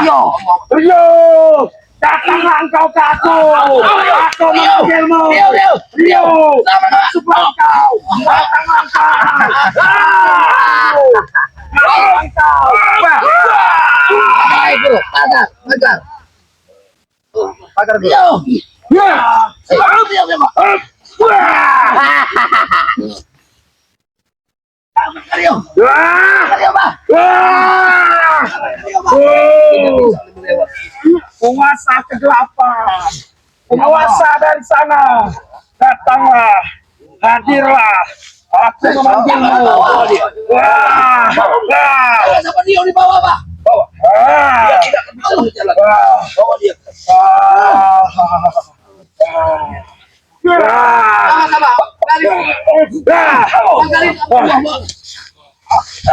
Rio, datanglah engkau ke aku. Aku memanggilmu. Rio, masuklah engkau. Datanglah engkau. Datanglah engkau. Baik, bro. Pagar. Pagar, bro. Penguasa kegelapan, penguasa dari sana, datanglah, hadirlah. Aku memanggilmu. Sama dia di bawah, Pak. Dia tidak bisa berjalan. Bawa dia. Sama-sama.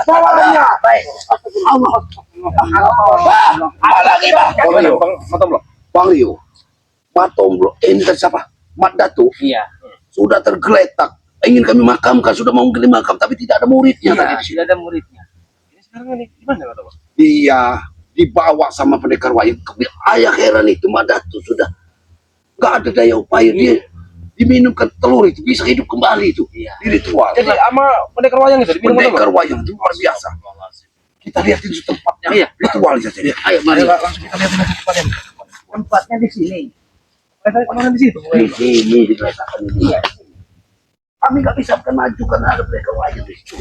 Bawanya. Baik. Allah. Apa lagi, Pak? Bang Rio. Matomblo. Ini kan siapa? Mat Datu. Iya. Sudah tergeletak. Ingin kami makamkan, sudah mau kami makam, tapi tidak ada muridnya tadi. Tidak ada muridnya. Ini sekarang ini gimana, Pak? Iya, dibawa sama pendekar wayang. Ayah heran itu, Mat Datu sudah nggak ada daya upaya dia diminumkan telur itu bisa hidup kembali itu. Iya. Di ritual. Jadi sama pendekar wayang itu diminum Pendekar wayang itu luar biasa. Kita lihat di tempatnya. Iya. Ritual saja. Ayo, mari. langsung kita lihat tempatnya. Tempatnya di sini. Kemarin di situ. Di sini diletakkan ini. Kami nggak bisa maju karena ada pendekar wayang di situ.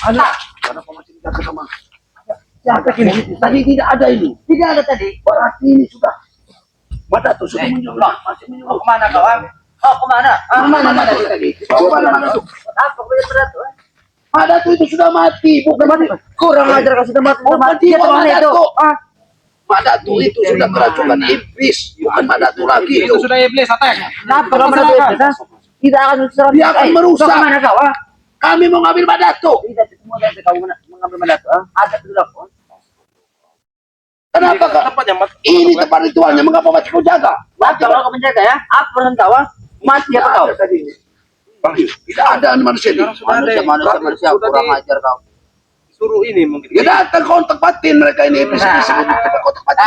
Ada. Karena masih dijaga sama. Siapa ini? Tadi tidak ada ini. Tidak ada tadi. Berarti ini sudah. Mata tuh sudah menyuruh. Masih menyuruh. Kemana kau? Oh, kemana? Mana tadi? Mana tuh? Apa kau tuh? Mata tuh itu sudah mati. Bukan mati. Kurang ajar kau sudah mati. Bukan dia Mana itu? Mata tuh itu sudah keracunan iblis. Bukan mata tuh lagi. Itu sudah iblis, attack. Kenapa Kalau kau menurut serahkan? Tidak akan serang. Dia akan merusak. Kemana kau? Kami mau ngambil Madatu. Tidak semua dari kau mengambil mandat. Ada tidak? Kenapa kak? Tempatnya mat. Ini tempat ritualnya. Mengapa masih kau jaga? Mati kalau kau menjaga ya. Apa peran kau? Mati apa kau? Tidak ada manusia ini. Manusia kurang ajar kau. Suruh ini mungkin. Ya datang kontak batin mereka ini. Kontak batin.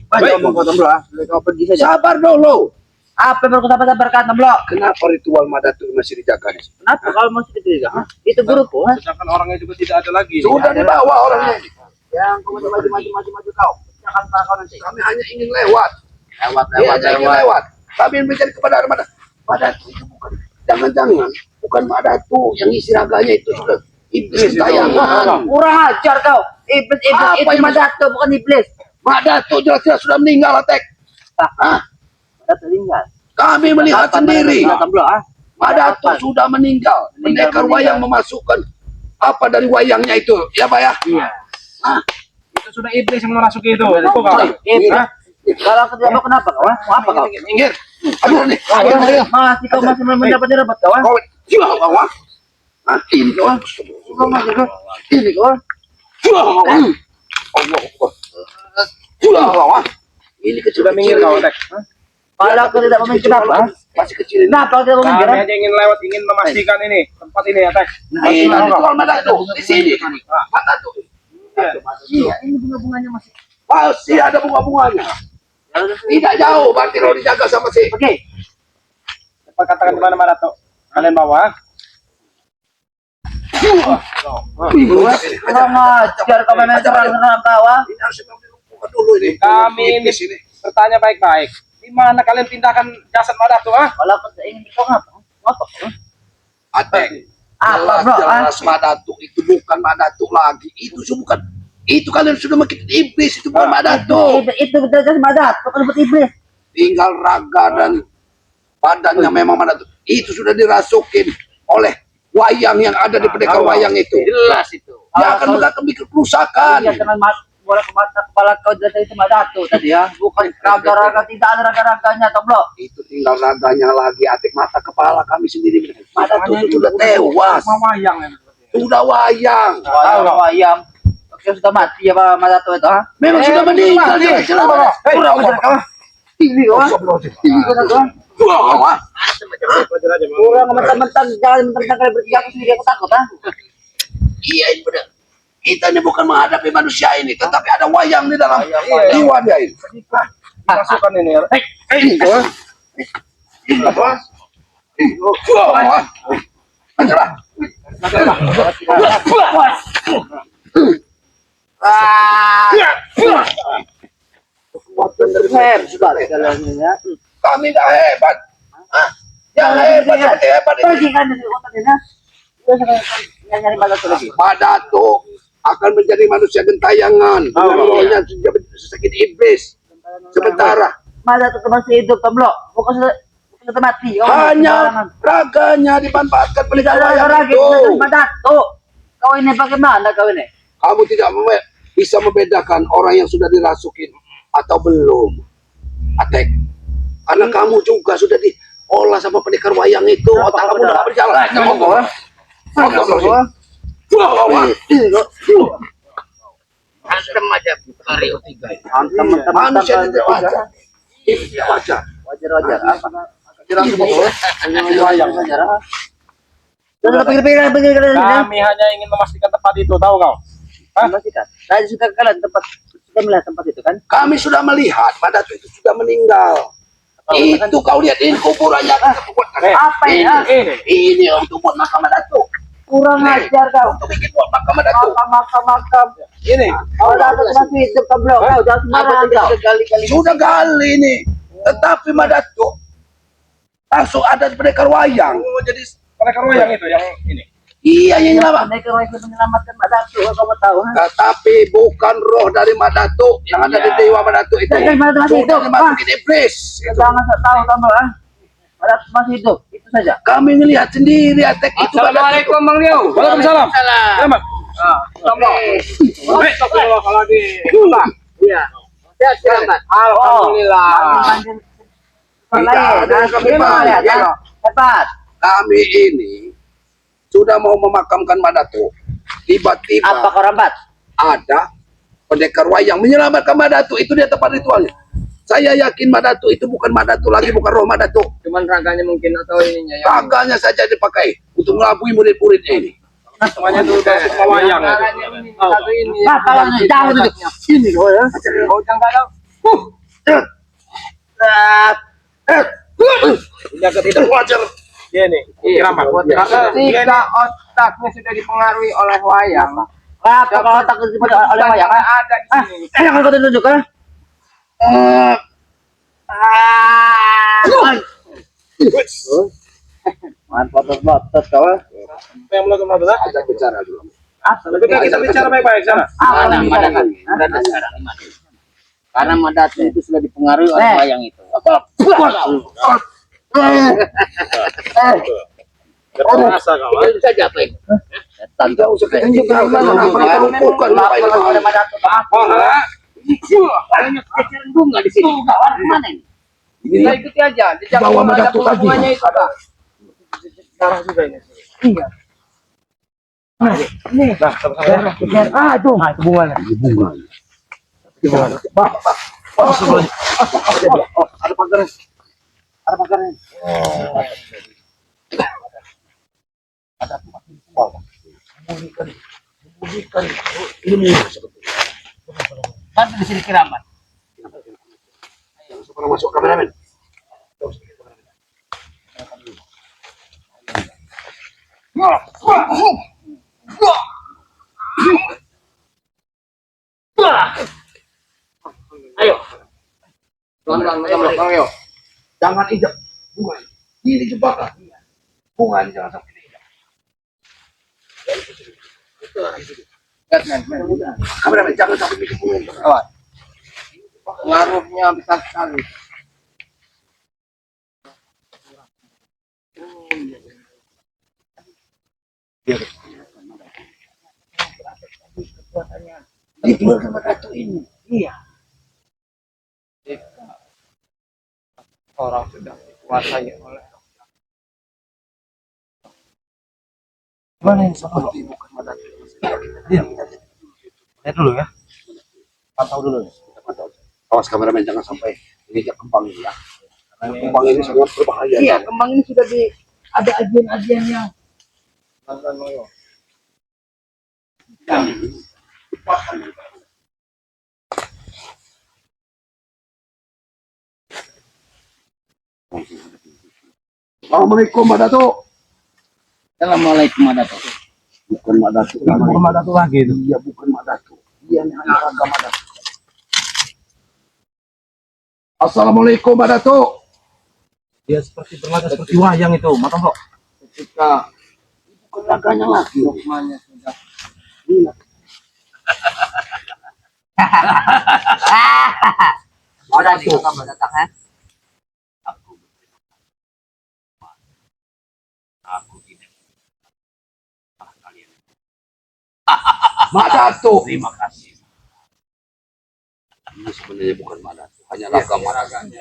Baik, omong kau temblo. Kau pergi saja. Sabar dulu. Apa yang sabar kata temblo? Kenapa ritual Madatu masih dijaga? Kenapa kalau masih ketiga? Itu guruku. Sedangkan orangnya juga tidak ada lagi. Sudah dibawa orangnya. Yang kau maju kau. Jangan kau nanti. Kami hanya ingin lewat. Lewat. Kami mencari kepada Armada. Madatu itu bukan. Jangan-jangan bukan Madatu yang isi raganya itu sudah iblis tayangan. Kurang ajar kau. Iblis Apa itu yang Madatu bukan iblis. Madatu jelas-jelas sudah meninggal, Atek. Madatu tinggal. Kami melihat sendiri. Temblo Madatu sudah meninggal. Pendekar wayang memasukkan apa dari wayangnya itu, ya Pak ya? Iya. Itu sudah iblis yang merasuki itu. Itu Itu kau. Kalau aku tidak mau kenapa kau? Mau apa kau? Minggir. Aduh nih. Masih kau masih mendapat kau? Kau jiwa kau. Ini kau. Kau masih kau? Ini kau? Jiwa kau. Allah. Jiwa kau. Ini kecil Minggir kau, Tek. Kalau aku tidak mau kenapa? Masih kecil. Kenapa aku tidak mau Kami minggir? hanya ingin lewat, ingin memastikan ini tempat ini, Attack. Ini ritual Madatu di sini. Madatu. Iya, ini bunga-bunganya masih. Masih ada bunga-bunganya. Tidak jauh, berarti kalau dijaga sama si. Oke. Cepat katakan di mana Madato. Kalian bawa. Kurang ajar kau memang serang kau. Ini harus dibuka dulu ini. Kami ini bertanya baik-baik. Di mana kalian pindahkan jasad Madato, Kalau aku ingin kau ngapa? Apa? Atek. Apa bro? Jelas Madatu itu bukan Madatu lagi. Itu bukan. Itu kalian sudah makin iblis itu bukan Madatu. Itu betul Madat, bukan buat iblis. Tinggal raga dan badannya memang Madatu. Itu sudah dirasukin oleh wayang yang ada di pendekar wayang itu. Jelas itu. Dia akan bikin kerusakan. Iya, dengan bola ke mata kepala kau dari itu Madatu tadi ya, bukan raga-raga, tidak ada raga-raganya, tomblo. Itu tinggal raganya lagi, Atik mata kepala kami sendiri. Madatu itu sudah tewas. Wayang. Sudah wayang. Wayang. Oke, sudah mati ya Pak Madatu itu, ha? Memang sudah meninggal. Kurang ajar kau. Ini kau. Ini kau. Kurang mentang-mentang jangan mentang-mentang kalian bertiga aku sendiri aku takut, ha? Iya, ini benar. Kita ini bukan menghadapi manusia ini, tetapi ada wayang di dalam jiwa dia ini. Masukkan ini. Apa? Ajalah. Kami dah hebat. Hah? Yang hebat seperti hebat itu. Pergi kan dari otaknya. Terus nyari Madato lagi. Madato akan menjadi manusia gentayangan. Rohnya sakit iblis. Sementara Madato itu masih hidup, Tomlo. Bukan sudah mati. hanya raganya dimanfaatkan pendekar wayang lagi itu. Madato. Kau ini bagaimana kau ini? Kamu tidak bisa membedakan orang yang sudah dirasukin atau belum. Atek, karena kamu juga sudah diolah sama pendekar wayang itu. Otak kamu udah berjalan. Antem aja Mario 3. Manusia tidak wajar. Itu tidak wajar. Wajar. Apa? Jelas semua. Wayang. Pikir-pikir. Kami hanya ingin memastikan tempat itu, tahu kau? Memastikan. Tadi sudah kalian sudah melihat tempat itu kan? Kami sudah melihat Madato itu sudah meninggal. Itu kau lihat ini kuburannya. Apa ya? Ini untuk buat makam Madato. Kurang ajar kau. Untuk bikin buat makam Madato. Makam. Ini. Kau datang masih hidup Tomlo. Kau jangan sembarangan kau. Sudah gali ini. Tetapi Madato langsung ada pendekar wayang. Oh, jadi pendekar wayang itu yang ini. Iya yang lama. Mereka menyelamatkan Madato. Kau tahu? Tetapi bukan roh dari Madato yang ada di dewa Madato itu. Jadi Madato masih Sudah hidup. dimasukin iblis. Jangan tahu Tomlo. Madato masih hidup. Itu saja. Kami melihat sendiri Atek itu Madato. Assalamualaikum Bang Leo. Waalaikumsalam. Selamat. Iya. Sehat selamat. Alhamdulillah. Hebat. Kami ini sudah mau memakamkan Madato. Apa Tiba-tiba kau rambat? ada pendekar wayang menyelamatkan Madato. Itu dia tempat ritualnya. Saya yakin Madato itu bukan Madato lagi, bukan roh Madato. Cuman raganya mungkin atau ininya ya. Raganya saja dipakai untuk melabui murid-muridnya ini. Semuanya itu udah semua wayang. Satu ini. Jangan duduk. Sini kau ya. Oh, jangan tahu. Jaga tidak wajar. Ini. Kiramat. Karena Ketika otaknya sudah dipengaruhi oleh wayang. Apa kau tak oleh wayang? Ada di sini. Jangan kau tunjuk kan? Mantap kau. apa yang melakukan Madato? Ada bicara dulu. Tapi kan kita bicara baik-baik sana. Karena Madato itu sudah dipengaruhi oleh wayang itu. Berasa kau. Itu saja apa ini? Tidak usah tunjukkan mana apa lumpuhkan Oleh Madato. Bunga di sini. Mana ini? Kita ikuti aja. Jangan Bawa ada Madato tadi. bunganya itu. Pak. Darah juga ini. Iya. Nih. Nah, sama-sama. Aduh. Itu bunganya. Ada pagarnya. Ada pagarnya. Kan di sini keramat. Pernah masuk kameramen. Ayo. Bang Leo. Jangan injak bunga ini jebakan. Bunga ini jangan sampai diinjak. Kameramen jangan sampai bikin bunga ini. Pengaruhnya besar sekali. Itu sama Madato ini. Iya. Orang sudah dikuasai oleh Mana yang sama? Seperti bukan Madato. Lihat dulu ya. Pantau dulu. Awas kameramen jangan sampai injak kembang ini ya. Karena kembang ini sangat berbahaya. Iya, kembang ini sudah ada ajian-ajiannya. Assalamualaikum Mbak Datuk. Assalamualaikum Datuk. Bukan Mbak Datuk. Bukan Mbak Datuk lagi itu. Iya bukan Mbak Datuk. Dia ini hanya ragam Mbak Datuk. Assalamualaikum Mbak Datuk. Dia seperti berlaga seperti wayang itu, mata kok. Ketika bukan raganya lagi. Lukmannya sudah. Ada di kamar datang ya. Aku tidak. Kalian. Mbak Datuk. Terima kasih. Ini sebenarnya bukan Mbak Datuk, hanya ragam Mbak Datuk.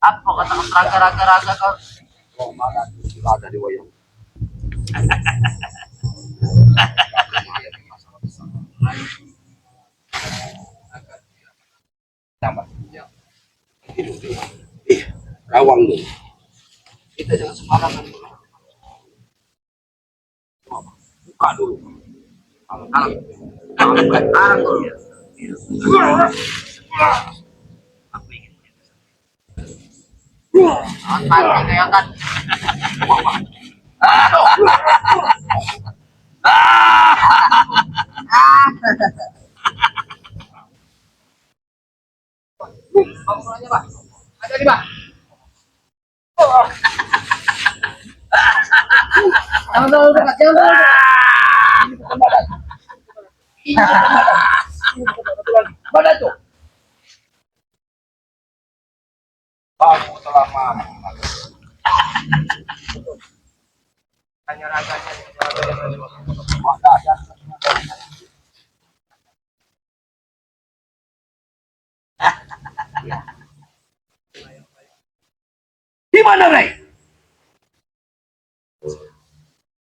Apa kata raga kau? Oh, Mbak Datuk sudah ada di wayang. Rawang dulu. Kita jangan sembarangan. Buka dulu. Alang dulu. Mati kayak kan. Kamu Pak. Ada di Pak. Jangan dulu, Pak. Jangan dulu. Mbak Datuk. Kamu telah mampu. Hanya raganya. Di mana Rey?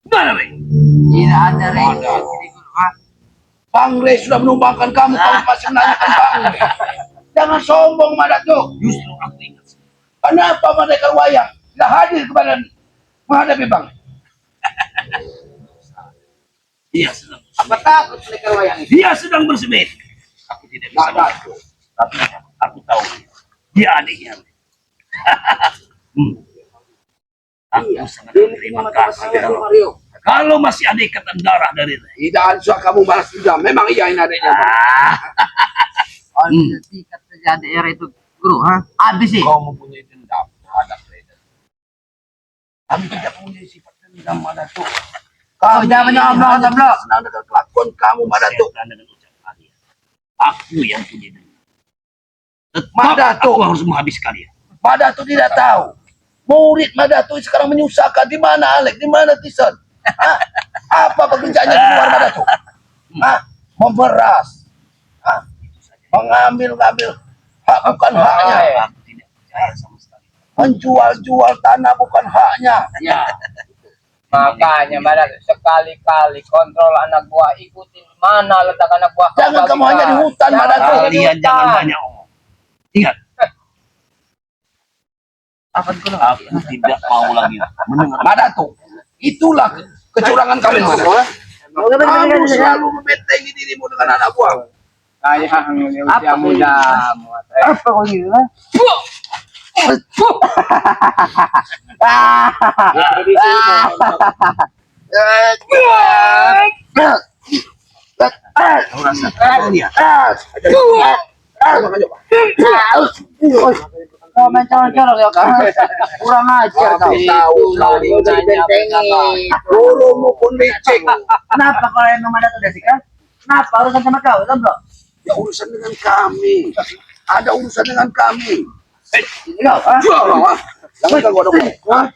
Di mana Rey? Tidak ada Rey. Bang Rey sudah menumbangkan kamu, kamu masih menanyakan Bang Rey. Jangan sombong Mbak Datuk. Justru aku ingat. Kenapa mereka wayang tidak hadir kepada menghadapi Bang? Dia sedang Apa takut mereka wayang itu? dia sedang bersemedi. Aku tidak bisa mengaku, tapi aku tahu dia adiknya. Aku sangat berterima kasih. Kalau masih ada ikatan darah dari tidak ansur kamu balas dendam. Memang iya ini adiknya. Oh, tiket saja daerah itu guru, ha? Habis sih. Kau mempunyai dendam terhadap Reden. Kami tidak mempunyai sifat dendam, Mbak Datuk. Oh, jangan nyomong, Tablo. Senang dengan kelakuan kamu, Mbak Datuk. Dengan ucapan kalian. Aku yang punya dendam. Mbak Datuk, aku harus menghabis kalian. Mbak Datuk tidak tahu. Murid Mbak Datuk sekarang menyusahkan. Di mana Alek? Di mana Tison? Hah? Apa pekerjaannya di luar Mbak Datuk? Hah? Memeras. Hah? Mengambil hak bukan haknya. Aku tidak percaya sama sekali. Menjual-jual tanah bukan haknya. Ya. Makanya Mbak Datuk sekali-kali kontrol anak buah, ikutin mana letak anak buah. Jangan kamu hanya di hutan Mbak Datuk. Kalian jangan banyak omong. Ingat. Apa itu? Aku tidak mau lagi mendengar Mbak Datuk. Itulah kecurangan kalian Mbak Datuk. Kamu selalu membentengi dirimu dengan anak buah. Sayang usia muda. Apa kau gitu? Kau main colok ya kan? Kurang ajar kau. Tahu gurumu pun licik. Kenapa kalau emang ada tuh Desika? Kenapa urusan sama kau, Bro? Ya urusan dengan kami. Ada urusan dengan kami. Ini kau, ha? Jual lah. Jangan ganggu ada ngomong.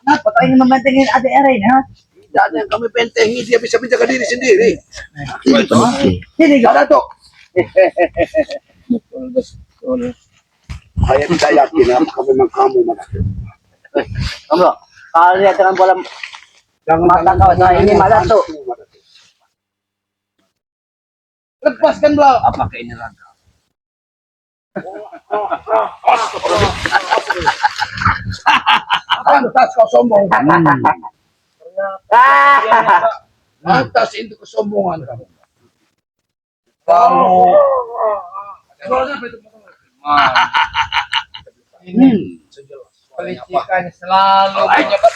Kenapa kau ingin membentengin adik ini, ha? Tidak ada yang kami bentengi. Dia bisa menjaga diri sendiri. Sini kau. Ada tuh. Saya tidak yakin apakah memang kamu Mbak Datuk. Bro, kalau lihat dengan bola mata kau, saya ini malah tuh. Lepaskan beliau. Apakah ini raga? Pantas kau sombong. Pantas itu kesombongan kamu. Kalau ini Kelicikan selalu menyebar.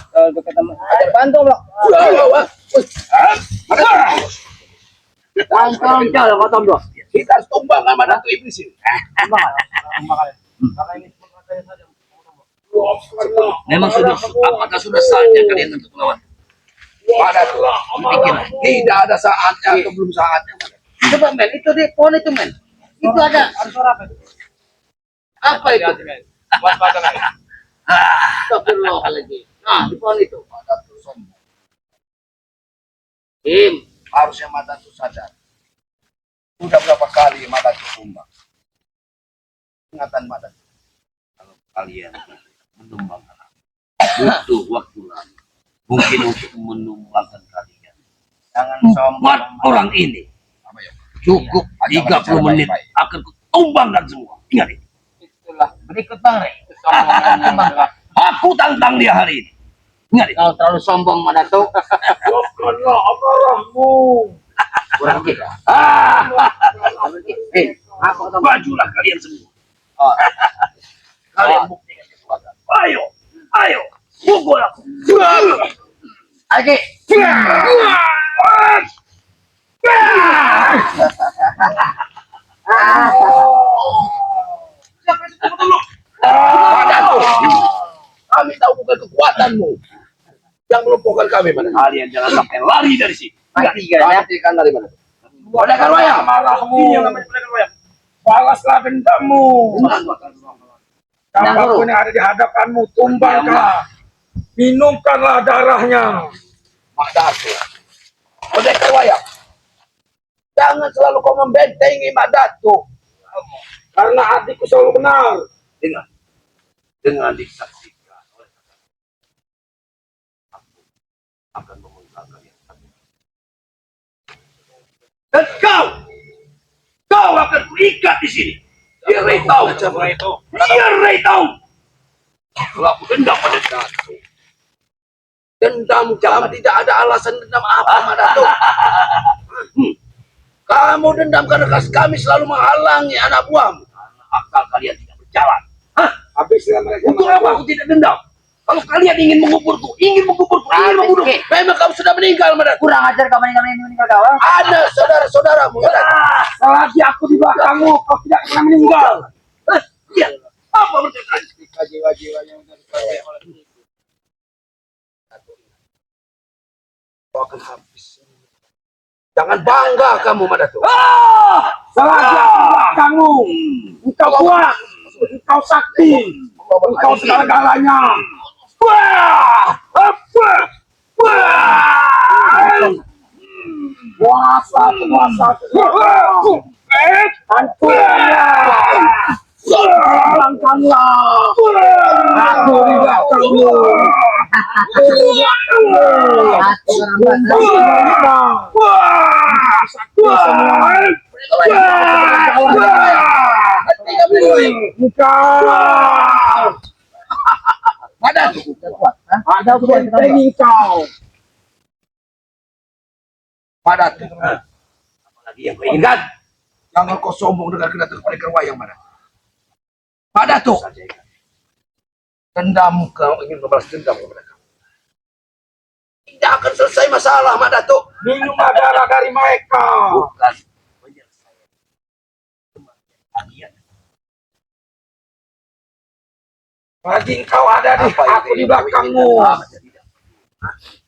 Kalau ketemu bantu loh. Tolong col, kotom bro. Kita harus tumbang sama Dato Iblis ini. Memang sudah, apakah sudah saatnya kalian untuk melawan? Pada tuh, tidak ada saatnya atau belum saatnya. Coba men, itu di pohon itu men. Itu ada. Apa itu? Waspada lagi. Astagfirullahaladzim. Nah, di pohon itu. Pada tuh sombong. Harusnya Mata tuh sadar. Sudah berapa kali Mata tuh tumbang. Ingatan Mata tuh. Kalau kalian menumbangkan aku, butuh waktu lama. Mungkin untuk menumbangkan kalian. Jangan Empat sombong. orang ini Apa ya? cukup 30 menit akan kutumbangkan semua. Ingat ini. Itulah berikut Bang Rey. Kesombongan yang berat. Aku tantang dia hari ini. Ingat ini. Kau terlalu sombong Madato. Maafkanlah amarahmu. Kurang kita. Apa kata Majulah kalian semua. Oh. Kalian buktikan kekuatan. Ayo, ayo, pukul aku. Oke. Pada tuh. Kami tahu bukan kekuatanmu yang melumpuhkan kami, Mata. Kalian jangan sampai lari dari sini. Mati kan ya. Matikan dari mana? Pendekar wayang. Amarahmu. Ini yang namanya pendekar wayang. Balaslah dendammu. Siapapun yang ada di hadapanmu, tumbangkan. Minumkanlah darahnya. Mak Dato. Pendekar wayang. Jangan selalu kau membentengi Mak Dato. Karena adikku selalu benar. Dengar, dengan disaksikan oleh aku akan memenangkan kalian. Dan kau akan kuikat di sini. Biar Ray tahu. Biar Ray tahu. Kalau aku dendam pada Dato. Dendam kamu tidak ada alasan dendam apa, Mak Dato. Kamu dendam karena kami selalu menghalangi anak buahmu. Akal kalian tidak berjalan. Habislah mereka. Untuk apa aku tidak dendam? Kalau kalian ingin menguburku, ingin membunuh, Memang kamu sudah meninggal, Mak Dato. Kurang ajar kau meninggal kau. Ada saudara-saudaramu, Mak Dato. Selagi aku di belakangmu, kau tidak pernah meninggal. Iya, apa bercerai? Jiwa-jiwa yang dipercaya oleh itu. Kau akan habis. Jangan bangga kamu, Mak Dato. Selagi aku di belakangmu, engkau kuat, engkau sakti, engkau segala-galanya. Kuasa, hancurkanlah, hilangkanlah. Aku di belakangmu. Ada bentengi kau. Mak Dato. Apalagi yang kau ingat? Jangan kau sombong dengan kedatangan pendekar wayang, Mak Dato. Mak Dato. Dendam kau ingin membalas dendam kepada kamu. Tidak akan selesai masalah, Mak Dato. Minumlah darah dari mereka. Bukan menyelesaikan kematian kalian. Lagi engkau ada di aku di belakangmu.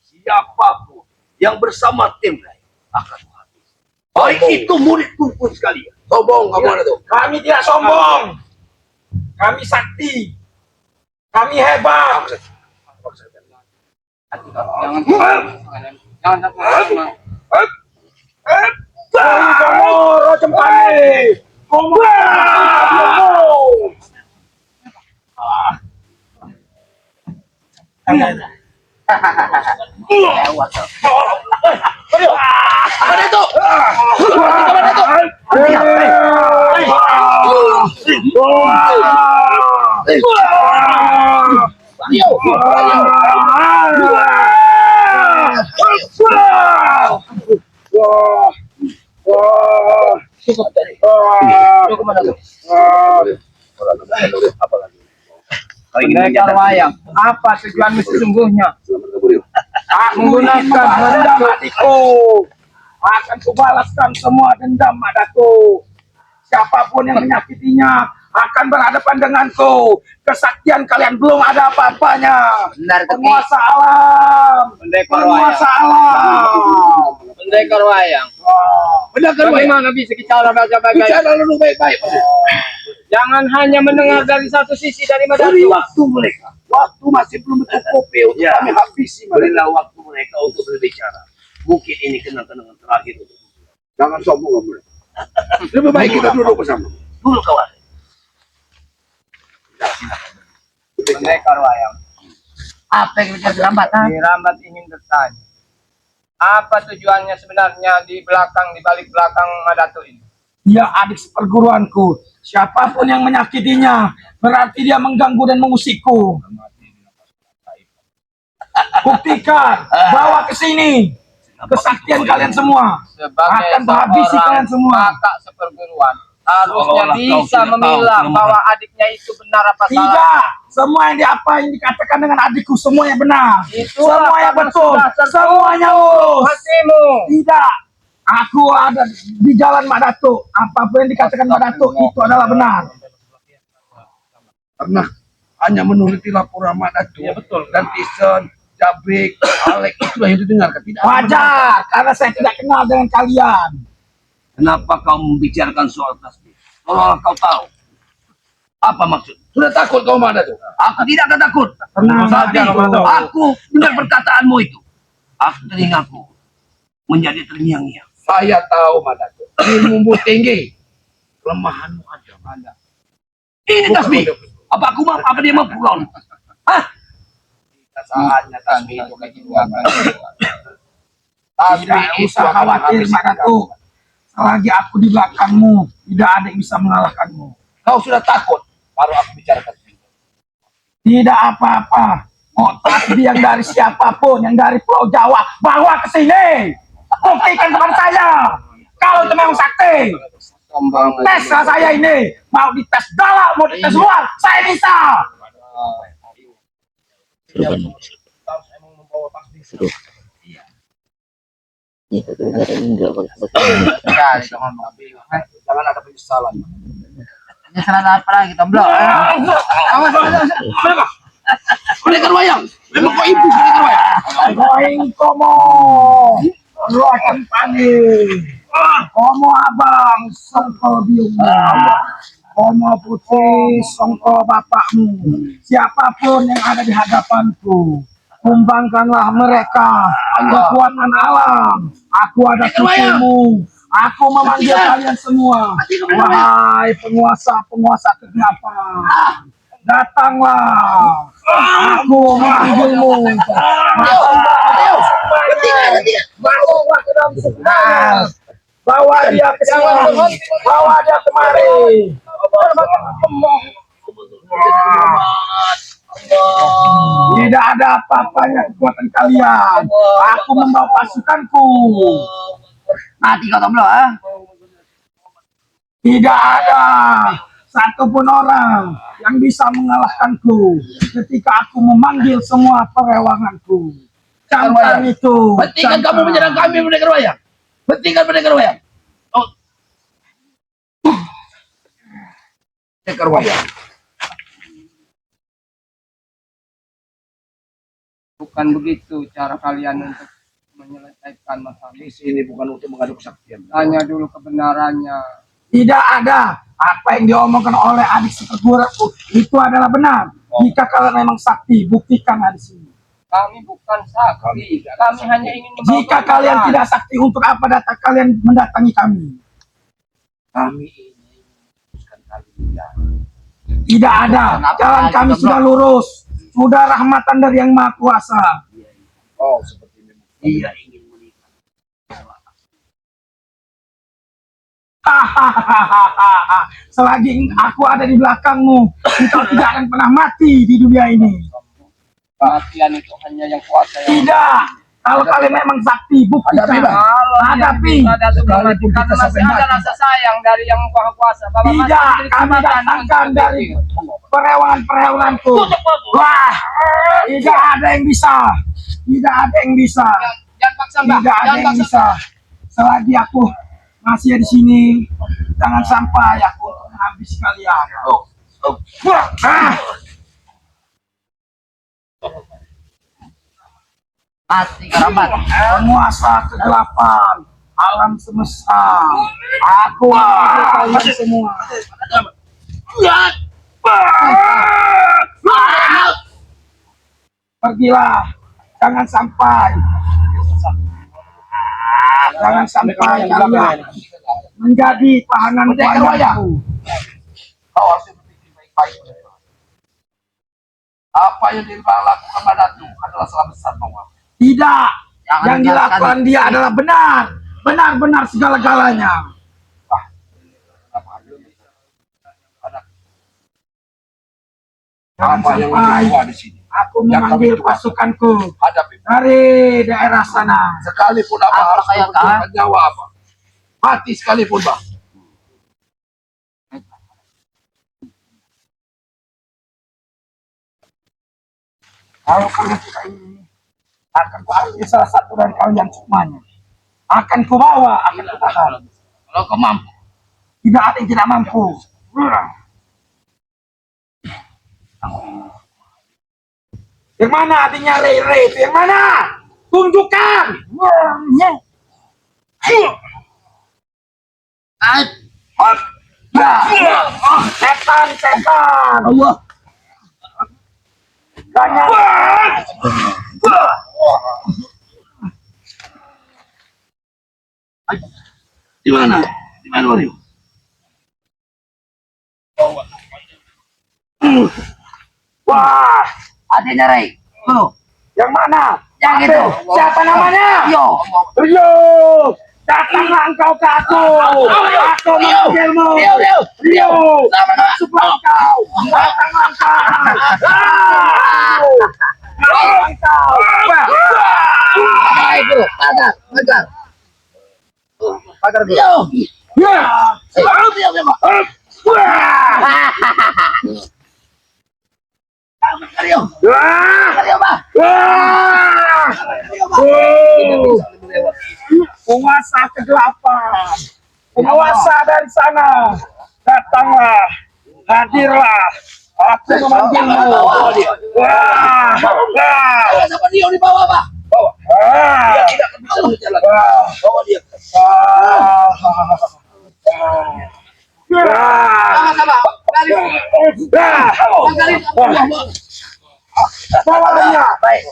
Siapapun yang bersama tim lain akan habis. Baik itu muridku pun sekalian. Sombong kamu, Mak Dato. Kami tidak sombong. Kami sakti. Kami hebat. Jangan takut. Kamu Rocempane. Mak Dato. Wah! Pendekar wayang, apa tujuanmu sesungguhnya? Menggunakan dendam adikku. Akan kubalaskan semua dendam Datuk. Siapapun yang menyakitinya akan berhadapan denganku. Kesaktian kalian belum ada apa-apanya. Benar, Toki. Penguasa alam. Pendekar Penguasa wayang. alam. Pendekar wayang. Pendekar wayang. Bagaimana bisa bicara sebagai? Bicara dulu baik-baik. Jangan hanya mendengar dari satu sisi dari Beri Madatu. waktu mereka. Waktu masih belum mencukupi untuk Ya. kami habisi mereka. Berilah waktu mereka untuk berbicara. Mungkin ini kenang-kenangan terakhir. Jangan sombong kamu. Lebih baik kita duduk bersama. Dulu kawan. Pendekar wayang. Apa yang bisa dirambat? Dirambat ingin bertanya. Apa tujuannya sebenarnya di balik belakang Madatu ini? Dia adik seperguruanku. Siapapun yang menyakitinya berarti dia mengganggu dan mengusikku. Buktikan, bawa ke sini kesaktian kalian semua. Sebagai Akan habisi kalian semua. kakak seperguruan, harusnya Seolah-olah kau bisa sudah tahu memilah kelemahan. bahwa adiknya itu benar apa salah. Tidak, semua yang diapain dikatakan dengan adikku semuanya benar. Itulah Semuanya karena betul, sudah tertutup semuanya lurus. hatimu. Tidak, aku ada di jalan Mak Datuk. Apapun yang dikatakan Mak Datuk itu adalah benar. Karena hanya menuruti laporan Mak Datuk. Iya, betul. Dan Tison, Jabrik, Alek itulah yang didengarkan. Tidak ada Wajar, karena saya tidak kenal dengan kalian. Kenapa kau membicarakan soal tasbih? Kalau kau tahu. Apa maksud? Sudah takut kau Mak Datuk? Aku tidak akan takut. Tenang Tapi saja, Romanto. aku dengar perkataanmu itu. Aku telingaku menjadi terngiang-ngiang. Saya tahu Mak Datuk. Ilmumu tinggi. Kelemahanmu ada. Ini tasbih. Apa aku mampu? Apa dia mampu lawan? Hah? Saatnya tasbih itu kejiwaan. Tidak usah khawatir Mak Datuk. Selagi aku di belakangmu, tidak ada yang bisa mengalahkanmu. Kau sudah takut. Baru aku bicarakan. Tidak apa-apa. Mau tasbih yang dari siapapun, yang dari Pulau Jawa, bawa ke sini. Buktikan kepada saya. Kalau itu memang sakti. Tes lah saya ini. Mau dites dalam, mau dites luar, saya bisa. Jangan ada penyesalan. Penyesalan apa lagi, Tomblo? Pendekar wayang. Memang kau ibu pendekar wayang. Going komo. Lu akan panik. Komo abang, songko biung. Komo putih, songko bapakmu. Siapapun yang ada di hadapanku, kumbangkanlah mereka. Kekuatan alam. Aku ada kutumu. Aku memanggil kalian semua. Wahai penguasa-penguasa kegelapan. Datanglah. Aku memanggilmu. Masuklah ke dalam sebenarnya. Bawa dia ke sini. Bawa dia kemari. Tidak ada apa-apanya kekuatan kalian. Aku membawa pasukanku. Mati kau, Tomblo, Tidak ada satupun orang yang bisa mengalahkanku ketika aku memanggil semua perewanganku. Camkan itu. Hentikan camkan. kamu menyerang kami pendekar wayang. Hentikan pendekar wayang. Oh. Pendekar wayang. Bukan begitu cara kalian untuk menyelesaikan masalah. Di sini bukan untuk mengadu kesaktian. Tanya dulu kebenarannya. Tidak ada. Apa yang diomongkan oleh adik seperguruanku itu adalah benar. Jika kalian memang sakti, buktikan di sini. Kami bukan sakti. Kami hanya ingin membawa Jika kalian kebenaran. tidak sakti, untuk apa datang kalian mendatangi kami? Kami ini memutuskan kalian. Tidak ada. Jalan kami sudah lurus. Sudah rahmatan dari Yang Maha Kuasa. Oh, seperti memang dia ingin menikah. Hahaha. Selagi aku ada di belakangmu, engkau tidak akan pernah mati di dunia ini. Kematian itu hanya yang kuasa yang Tidak. Kalau kalian memang sakti, buktikan. Hadapi. karena masih ada rasa sayang dari yang maha kuasa. Bapak masih Tidak, diberi kami kesempatan datangkan untuk dari berpikir. perewangan-perewanganku. Wah, tidak ada yang bisa. Tidak ada yang bisa. Jangan paksa mbak, Tidak ada jangan yang paksa. bisa. Selagi aku masih di sini, jangan sampai aku menghabis kalian. Wah, Mati kerabat. penguasa kegelapan alam semesta. Aku kalian semua. Pergilah, jangan sampai kalian menjadi tahanan wayaku. Kau harus berpikir baik-baik. Apa yang Dirman lakukan padaku adalah salah besar, Mawar. Tidak, Jangan yang dilakukan tinggalkan. dia adalah benar, benar-benar segala-galanya. Jangan Apa yang sampai dibuat di sini? aku Yang memanggil kami coba. pasukanku Hadapi. dari daerah sana. Sekalipun apa Apa harus kayak memperjuangkan nyawa apa. Mati sekalipun, Bang. Kalau kalian tidak ini, akan kuambil salah satu dari kalian semuanya. Akan kubawa, akan kutahan. Kalau kau mampu. Tidak ada yang tidak mampu. Yang mana adanya Rey itu? Yang mana? Tunjukkan. Setan, setan. Allah. Banyak. Di mana? Di mana, Wario? Wah, Adanya Ray. Tuh. yang mana? Yang Ape, itu. siapa namanya? Yo. Rio, datanglah engkau ke aku. Aku memanggilmu. Rio, masuklah engkau. Datanglah engkau. Datanglah engkau. Baik, bro. Pagar, pagar. Pagar, bro. Ya. Penguasa kegelapan, penguasa dari sana, datanglah, hadirlah. Aku memanggilmu. Wah, wah, Sama dia di bawah, Pak. wah. Dia tidak akan bisa berjalan. Bawa dia. Sama-sama. Bawa dia. Baik.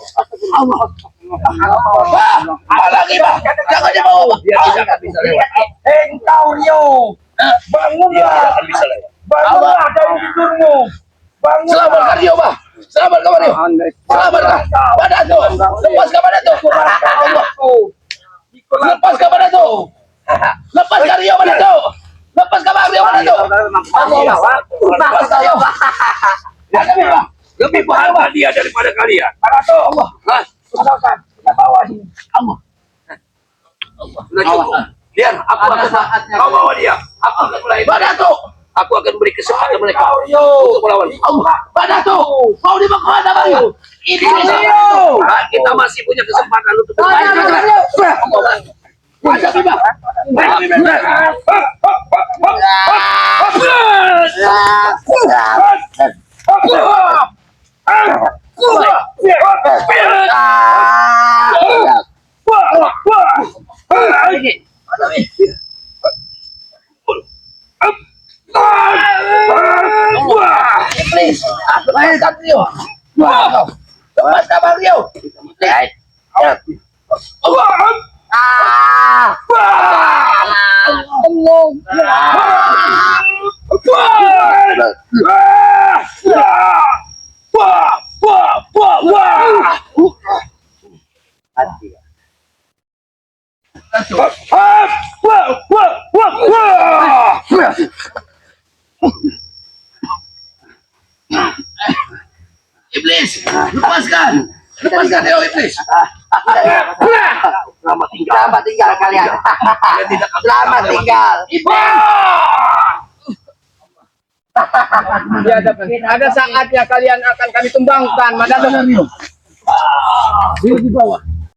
Apa lagi, Pak? Jangan dibawa, Pak. Dia tidak akan bisa lewat. Engkau Rio, bangunlah, bangunlah dari tidurmu. Bangunlah. Selamatkan dia, Pak. Selamatkan dia. Selamatkan. Padaku. Lepaskan padaku. Lepaskan padaku. Lepaskan dia padaku. Lepaskan dia padaku. Lepaskan dia. Lebih berharga dia daripada kalian. Paratu, Allah, Hah? tinggalkan, kita bawa ini. Allah. Sudah cukup. Biar aku Ada akan saatnya. kau bawa dia. Aku akan mulai Badatu. Aku akan beri kesempatan mereka Engkau Rio, untuk melawan. Allah. Badatu. Mau dibawa kemana, Bang? Ini Rio. Nah, kita masih punya kesempatan untuk bermain. Ada Bima. Please, lepaskan Rio. Lepaskan Bang Rio. Iblis, lepaskan. Lepaskan Dewa Iblis. Selamat tinggal. Selamat tinggal kalian. Kalian tidak akan Selamat tinggal. Ada saatnya kalian akan kami tumbangkan, Madado. Dia di bawah.